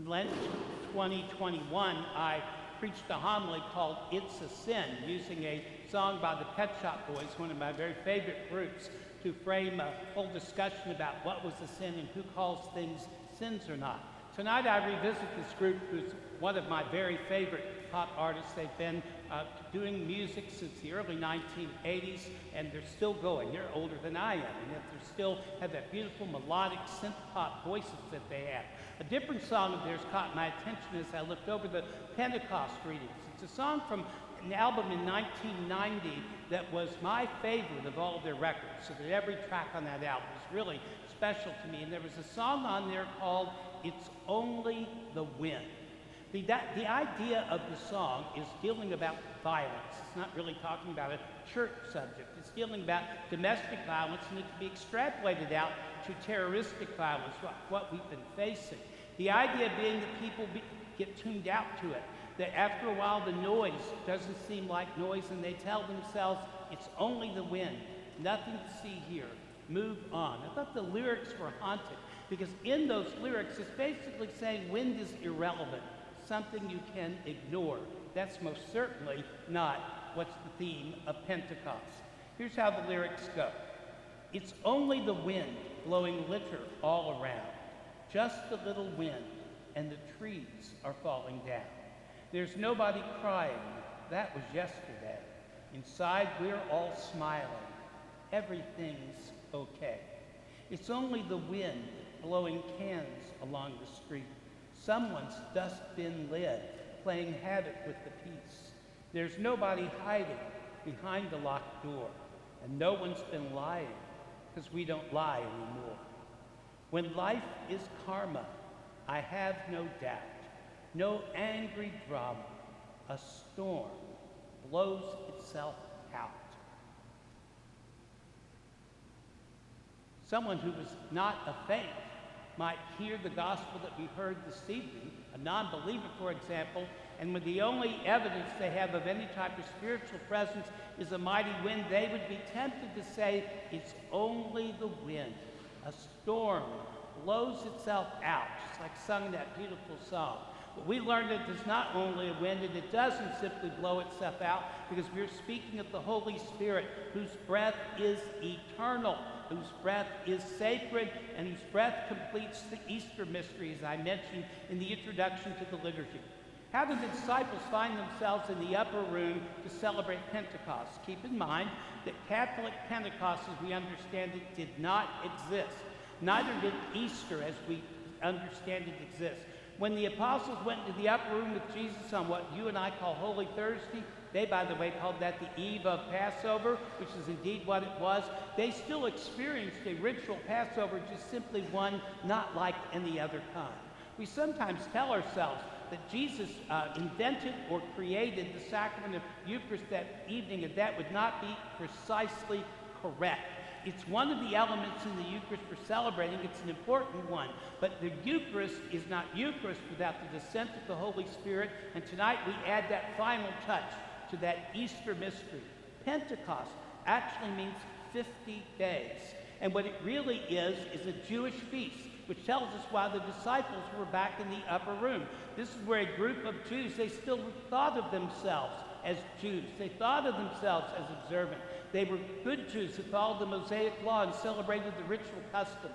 In Lent 2021, I preached a homily called It's a Sin, using a song by the Pet Shop Boys, one of my very favorite groups, to frame a whole discussion about what was a sin and who calls things sins or not. Tonight I revisit this group, who's one of my very favorite pop artists. They've been doing music since the early 1980s, and they're still going. They're older than I am, and yet they still have that beautiful melodic synth pop voices that they have. A different song of theirs caught my attention as I looked over the Pentecost readings. It's a song from an album in 1990 that was my favorite of all of their records, so that every track on that album was really special to me. And there was a song on there called It's Only the Wind. The idea of the song is dealing about violence. It's not really talking about a church subject. It's dealing about domestic violence, and it can be extrapolated out to terroristic violence, what we've been facing. The idea being that people get tuned out to it, that after a while the noise doesn't seem like noise, and they tell themselves, it's only the wind, nothing to see here, move on. I thought the lyrics were haunted, because in those lyrics it's basically saying wind is irrelevant, something you can ignore. That's most certainly not what's the theme of Pentecost. Here's how the lyrics go. It's only the wind blowing litter all around, just a little wind, and the trees are falling down. There's nobody crying, that was yesterday. Inside we're all smiling, everything's okay. It's only the wind blowing cans along the street, someone's dustbin lid playing havoc with the peace. There's nobody hiding behind the locked door, and no one's been lying, because we don't lie anymore. When life is karma, I have no doubt, no angry drama, a storm blows itself out. Someone who was not a faith might hear the gospel that we heard this evening, a non-believer, for example, and when the only evidence they have of any type of spiritual presence is a mighty wind, they would be tempted to say, it's only the wind. A storm blows itself out, just like sung in that beautiful song. But we learned that there's not only a wind, and it doesn't simply blow itself out, because we're speaking of the Holy Spirit, whose breath is eternal, whose breath is sacred, and whose breath completes the Easter mystery, as I mentioned in the introduction to the liturgy. How did the disciples find themselves in the upper room to celebrate Pentecost? Keep in mind that Catholic Pentecost, as we understand it, did not exist. Neither did Easter, as we understand it, exist. When the apostles went into the upper room with Jesus on what you and I call Holy Thursday, they, by the way, called that the eve of Passover, which is indeed what it was. They still experienced a ritual Passover, just simply one not like any other kind. We sometimes tell ourselves that Jesus invented or created the sacrament of Eucharist that evening, and that would not be precisely correct. It's one of the elements in the Eucharist we're celebrating. It's an important one. But the Eucharist is not Eucharist without the descent of the Holy Spirit. And tonight we add that final touch to that Easter mystery. Pentecost actually means 50 days. And what it really is a Jewish feast, which tells us why the disciples were back in the upper room. This is where a group of Jews, they still thought of themselves as Jews. They thought of themselves as observant. They were good Jews who followed the Mosaic law and celebrated the ritual customs.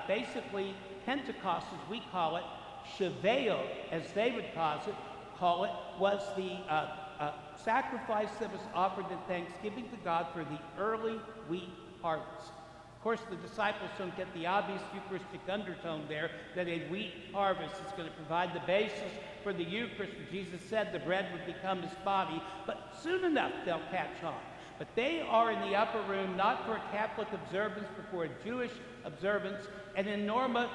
Basically, Pentecost, as we call it, Shavuot, as they would call it, was the sacrifice that was offered in thanksgiving to God for the early wheat harvest. Of course, the disciples don't get the obvious Eucharistic undertone there, that a wheat harvest is going to provide the basis for the Eucharist. Jesus said the bread would become his body, but soon enough they'll catch on. But they are in the upper room, not for a Catholic observance, but for a Jewish observance. And in Norma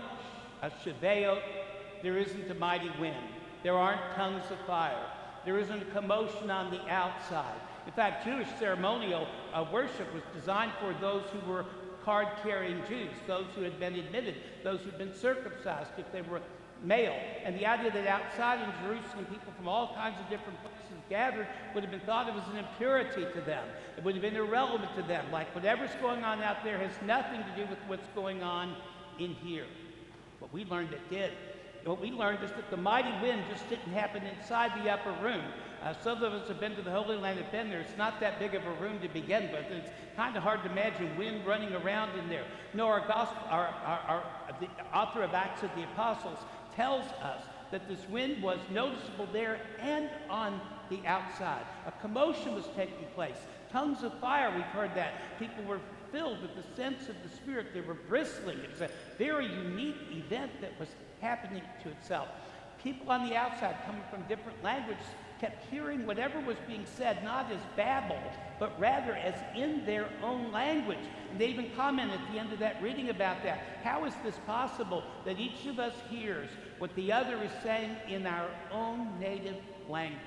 Shavuot, there isn't a mighty wind. There aren't tongues of fire. There isn't a commotion on the outside. In fact, Jewish ceremonial worship was designed for those who were card-carrying Jews, those who had been admitted, those who had been circumcised if they were male. And the idea that outside in Jerusalem people from all kinds of different places gathered would have been thought of as an impurity to them. It would have been irrelevant to them, like whatever's going on out there has nothing to do with what's going on in here. What we learned it did what we learned is that the mighty wind just didn't happen inside the upper room. Some of us have been to the Holy Land, have been there. It's not that big of a room to begin with. It's kind of hard to imagine wind running around in there. No, the author of Acts of the Apostles tells us that this wind was noticeable there and on the outside. A commotion was taking place. Tongues of fire, we've heard that. People were filled with the sense of the Spirit. They were bristling. It was a very unique event that was happening to itself. People on the outside, coming from different languages, kept hearing whatever was being said, not as babble, but rather as in their own language. And they even comment at the end of that reading about that. How is this possible that each of us hears what the other is saying in our own native language?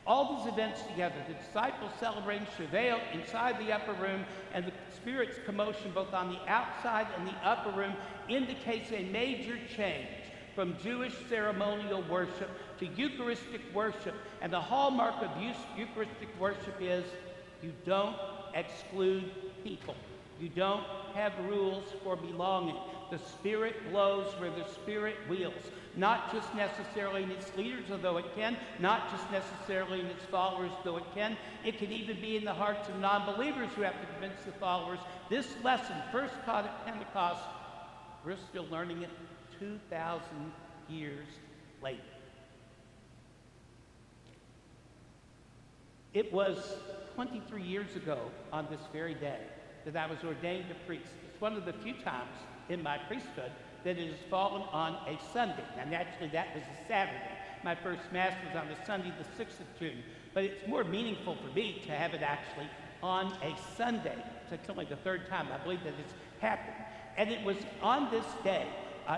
All these events together, the disciples celebrating travail inside the upper room, and the Spirit's commotion both on the outside and the upper room, indicates a major change from Jewish ceremonial worship to Eucharistic worship. And the hallmark of Eucharistic worship is you don't exclude people. You don't have rules for belonging. The Spirit blows where the Spirit wheels. Not just necessarily in its leaders, although it can. Not just necessarily in its followers, though it can. It can even be in the hearts of non-believers who have to convince the followers. This lesson, first taught at Pentecost, we're still learning it 2,000 years later. It was 23 years ago on this very day that I was ordained a priest. It's one of the few times in my priesthood that it has fallen on a Sunday. And naturally, that was a Saturday. My first Mass was on the Sunday, the 6th of June. But it's more meaningful for me to have it actually on a Sunday. It's only the third time I believe that it's happened. And it was on this day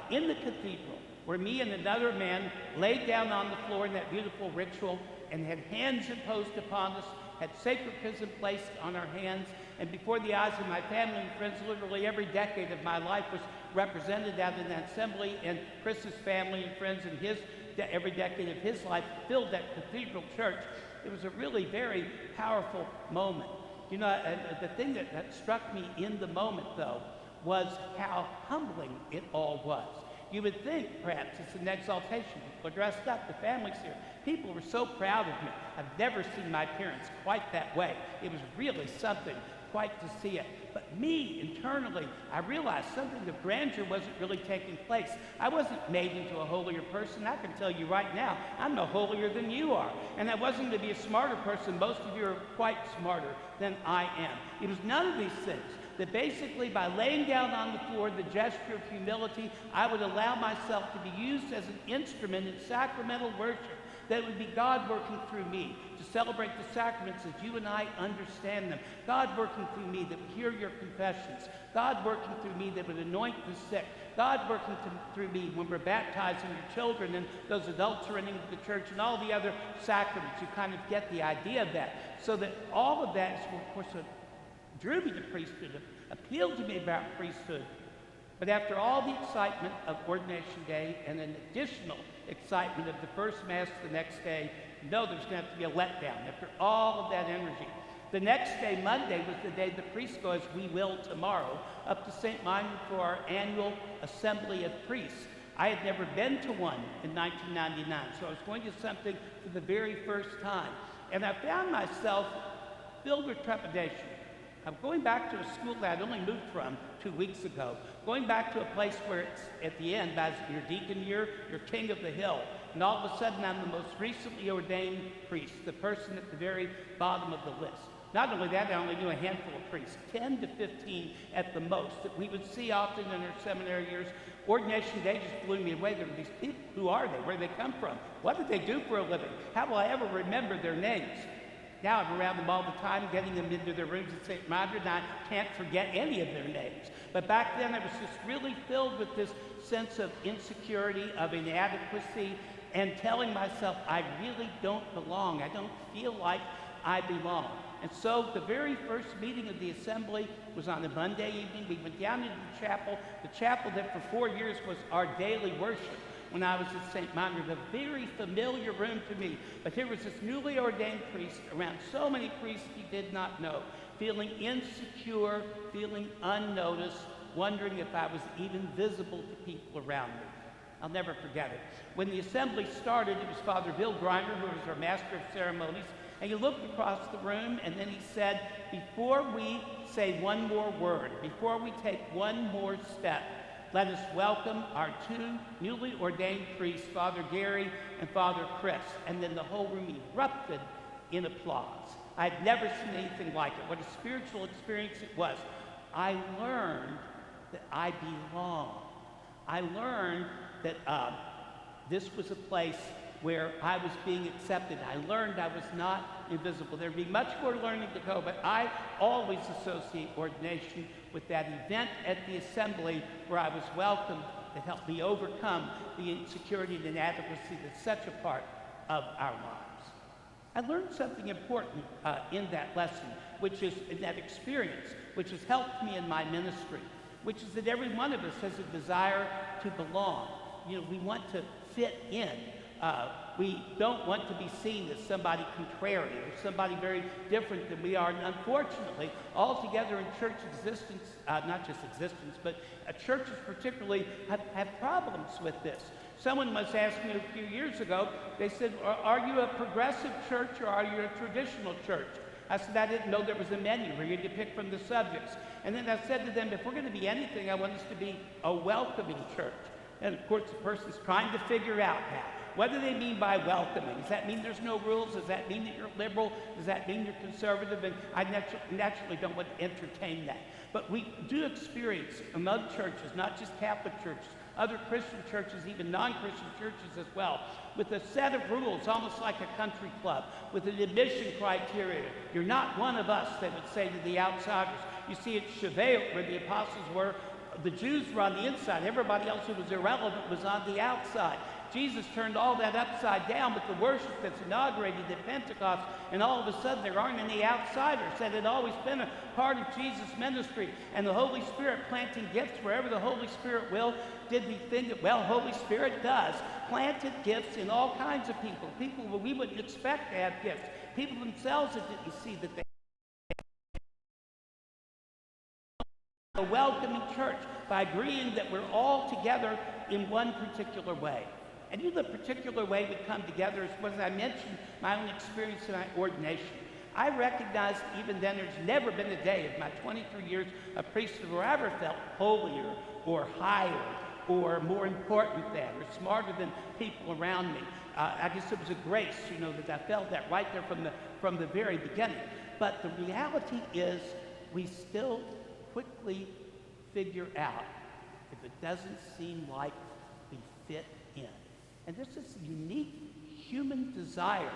in the cathedral where me and another man laid down on the floor in that beautiful ritual and had hands imposed upon us, had sacred chrism placed on our hands, and before the eyes of my family and friends, literally every decade of my life was represented out in that assembly, and Chris's family and friends and every decade of his life filled that cathedral church. It was a really very powerful moment. You know, the thing that struck me in the moment, though, was how humbling it all was. You would think, perhaps, it's an exaltation. People are dressed up, the family's here. People were so proud of me. I've never seen my parents quite that way. It was really something quite to see it. But me, internally, I realized something of grandeur wasn't really taking place. I wasn't made into a holier person. I can tell you right now, I'm no holier than you are. And I wasn't to be a smarter person. Most of you are quite smarter than I am. It was none of these things. That basically by laying down on the floor the gesture of humility, I would allow myself to be used as an instrument in sacramental worship, that it would be God working through me to celebrate the sacraments as you and I understand them. God working through me that would hear your confessions. God working through me that would anoint the sick. God working through me when we're baptizing your children and those adults are entering the church and all the other sacraments. You kind of get the idea of that. So that all of that is, of course, drew me to priesthood, appealed to me about priesthood. But after all the excitement of Ordination Day and an additional excitement of the first Mass the next day, no, there's going to have to be a letdown after all of that energy. The next day, Monday, was the day the priests go, as we will tomorrow, up to St. Meinrad for our annual Assembly of Priests. I had never been to one in 1999, so I was going to something for the very first time. And I found myself filled with trepidation. I'm going back to a school that I'd only moved from 2 weeks ago, going back to a place where it's at the end, as your deacon year, you're king of the hill. And all of a sudden, I'm the most recently ordained priest, the person at the very bottom of the list. Not only that, I only knew a handful of priests, 10 to 15 at the most, that we would see often in our seminary years. Ordination Day just blew me away. There were these people. Who are they? Where did they come from? What did they do for a living? How will I ever remember their names? Now I'm around them all the time, getting them into their rooms at St. Meinrad, and I can't forget any of their names. But back then I was just really filled with this sense of insecurity, of inadequacy, and telling myself, I really don't belong. I don't feel like I belong. And so the very first meeting of the assembly was on a Monday evening. We went down into the chapel that for 4 years was our daily worship. When I was at St. Meinrad, a very familiar room to me. But here was this newly ordained priest around so many priests he did not know, feeling insecure, feeling unnoticed, wondering if I was even visible to people around me. I'll never forget it. When the assembly started, it was Father Bill Griner, who was our master of ceremonies, and he looked across the room and then he said, before we say one more word, before we take one more step, let us welcome our two newly ordained priests, Father Gary and Father Chris. And then the whole room erupted in applause. I had never seen anything like it. What a spiritual experience it was. I learned that I belong. I learned that this was a place where I was being accepted. I learned I was not invisible. There'd be much more learning to go, but I always associate ordination with that event at the assembly where I was welcomed that helped me overcome the insecurity and inadequacy that's such a part of our lives. I learned something important in that lesson, which is in that experience, which has helped me in my ministry, which is that every one of us has a desire to belong. You know, we want to fit in. We don't want to be seen as somebody contrary or somebody very different than we are. And unfortunately, altogether in church existence, not just existence, but churches particularly have problems with this. Someone once asked me a few years ago, they said, are you a progressive church or are you a traditional church? I said, I didn't know there was a menu where you had to pick from the subjects. And then I said to them, if we're going to be anything, I want us to be a welcoming church. And of course, the person's trying to figure out that. What do they mean by welcoming? Does that mean there's no rules? Does that mean that you're liberal? Does that mean you're conservative? And I naturally don't want to entertain that. But we do experience among churches, not just Catholic churches, other Christian churches, even non-Christian churches as well, with a set of rules, almost like a country club, with an admission criteria. You're not one of us, they would say to the outsiders. You see, at Chevet, where the apostles were, the Jews were on the inside. Everybody else who was irrelevant was on the outside. Jesus turned all that upside down with the worship that's inaugurated at Pentecost, and all of a sudden there aren't any outsiders. That had always been a part of Jesus' ministry, and the Holy Spirit planting gifts wherever the Holy Spirit will did the thing that, well, Holy Spirit does. Planted gifts in all kinds of people, people we wouldn't expect to have gifts, people themselves that didn't see that they a welcoming church by agreeing that we're all together in one particular way. And the particular way we come together is, as I mentioned, my own experience in my ordination. I recognized even then there's never been a day of my 23 years of priesthood where I ever felt holier or higher or more important than or smarter than people around me. I guess it was a grace, that I felt that right there from the very beginning. But the reality is we still quickly figure out if it doesn't seem like we fit in. And this is a unique human desire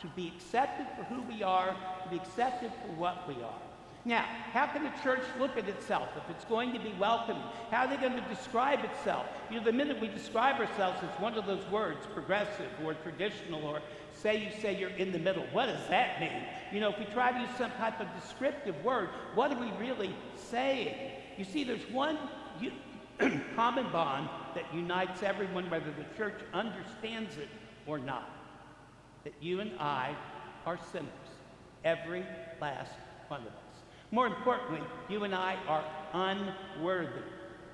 to be accepted for who we are, to be accepted for what we are. Now, how can a church look at itself if it's going to be welcoming? How are they going to describe itself? The minute we describe ourselves as one of those words, progressive or traditional, or say you're in the middle, what does that mean? If we try to use some type of descriptive word, what are we really saying? You see, there's one common bond that unites everyone, whether the church understands it or not, that you and I are sinners, every last one of us. More importantly, you and I are unworthy,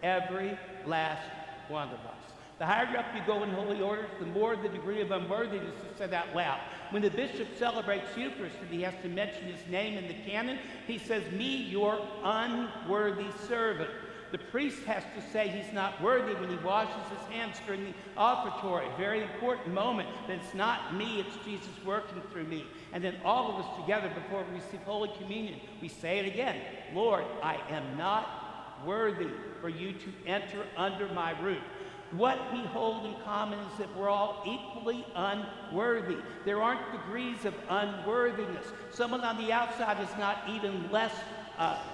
every last one of us. The higher up you go in holy orders, the more the degree of unworthiness is said out loud. When the bishop celebrates Eucharist and he has to mention his name in the canon, he says, me, your unworthy servant. The priest has to say he's not worthy when he washes his hands during the offertory. Very important moment that it's not me, it's Jesus working through me. And then all of us together before we receive Holy Communion, we say it again. Lord, I am not worthy for you to enter under my roof. What we hold in common is that we're all equally unworthy. There aren't degrees of unworthiness. Someone on the outside is not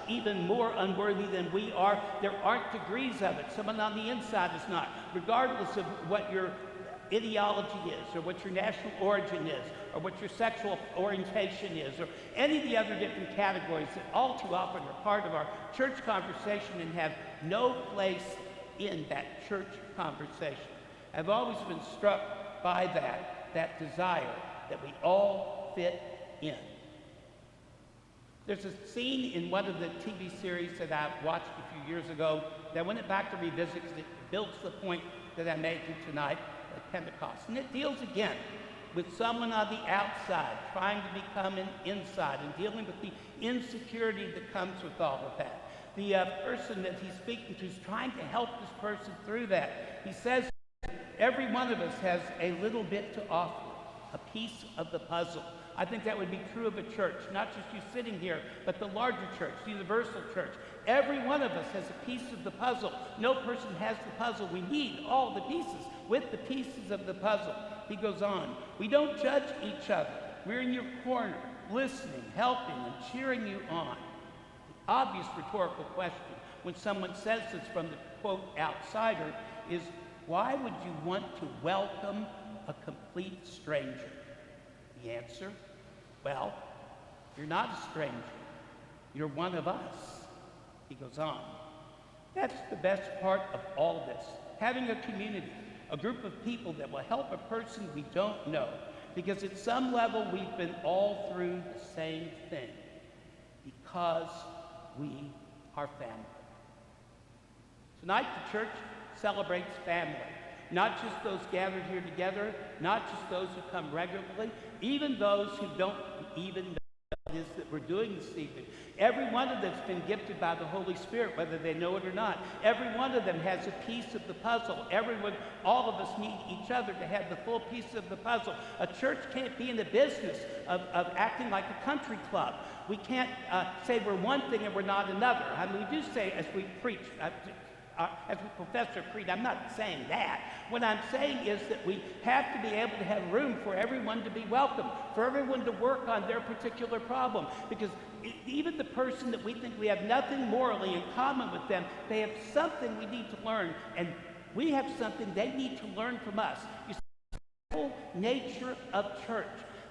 even more unworthy than we are. There aren't degrees of it. Someone on the inside is not. Regardless of what your ideology is, or what your national origin is, or what your sexual orientation is, or any of the other different categories that all too often are part of our church conversation and have no place in that church conversation. I've always been struck by that desire that we all fit in. There's a scene in one of the TV series that I watched a few years ago that I went back to revisit because it builds the point that I made here tonight at Pentecost. And it deals again with someone on the outside trying to become an inside and dealing with the insecurity that comes with all of that. The person that he's speaking to is trying to help this person through that. He says every one of us has a little bit to offer, a piece of the puzzle. I think that would be true of a church, not just you sitting here, but the larger church, the universal church. Every one of us has a piece of the puzzle. No person has the puzzle. We need all the pieces with the pieces of the puzzle. He goes on. We don't judge each other. We're in your corner, listening, helping, and cheering you on. The obvious rhetorical question when someone says this from the, quote, outsider is, why would you want to welcome a complete stranger? The answer, well, you're not a stranger. You're one of us. He goes on. That's the best part of all this. Having a community, a group of people that will help a person we don't know. Because at some level, we've been all through the same thing. Because we are family. Tonight, the church celebrates family. Not just those gathered here together, not just those who come regularly, even those who don't even know what it is that we're doing this evening. Every one of them's been gifted by the Holy Spirit, whether they know it or not. Every one of them has a piece of the puzzle. All of us need each other to have the full piece of the puzzle. A church can't be in the business of acting like a country club. We can't say we're one thing and we're not another. I mean, we do say as we preach, as we profess our creed, I'm not saying that. What I'm saying is that we have to be able to have room for everyone to be welcome, for everyone to work on their particular problem. Because even the person that we think we have nothing morally in common with them, they have something we need to learn, and we have something they need to learn from us. You see, the whole nature of church,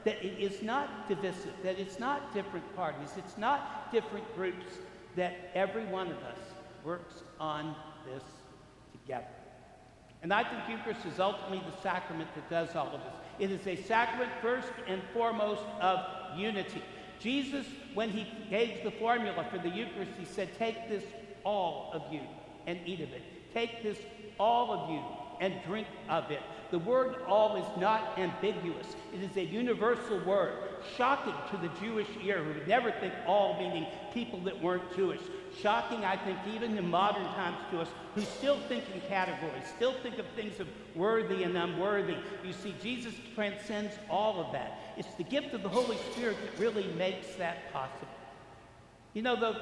that it is not divisive, that it's not different parties, it's not different groups, that every one of us works on this together. And I think Eucharist is ultimately the sacrament that does all of this. It is a sacrament first and foremost of unity. Jesus, when he gave the formula for the Eucharist, he said, take this, all of you, and eat of it. Take this, all of you, and drink of it. The word all is not ambiguous. It is a universal word, shocking to the Jewish ear, who would never think all meaning people that weren't Jewish. Shocking, I think, even in modern times to us, who still think in categories, still think of things of worthy and unworthy. You see, Jesus transcends all of that. It's the gift of the Holy Spirit that really makes that possible. You know, though,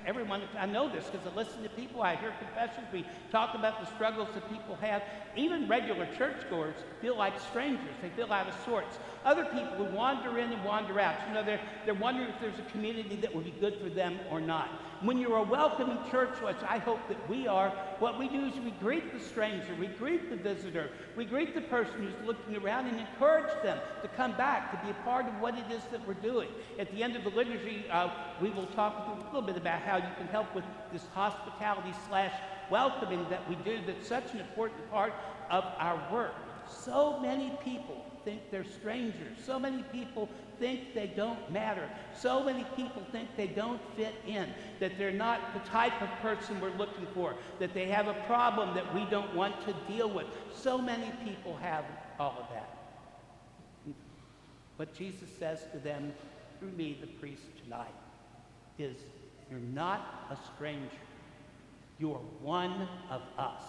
everyone, I know this because I listen to people, I hear confessions, we talk about the struggles that people have. Even regular churchgoers feel like strangers. They feel out of sorts. Other people who wander in and wander out, you know, they're wondering if there's a community that will be good for them or not. When you're a welcoming church, which I hope that we are, what we do is we greet the stranger, we greet the visitor, we greet the person who's looking around and encourage them to come back, to be a part of what it is that we're doing. At the end of the liturgy, we will talk a little bit about how you can help with this hospitality/welcoming that we do, that's such an important part of our work. So many people think they're strangers. So many people think they don't matter. So many people think they don't fit in, that they're not the type of person we're looking for, that they have a problem that we don't want to deal with. So many people have all of that. What Jesus says to them through me, the priest, tonight, is you're not a stranger. You're one of us.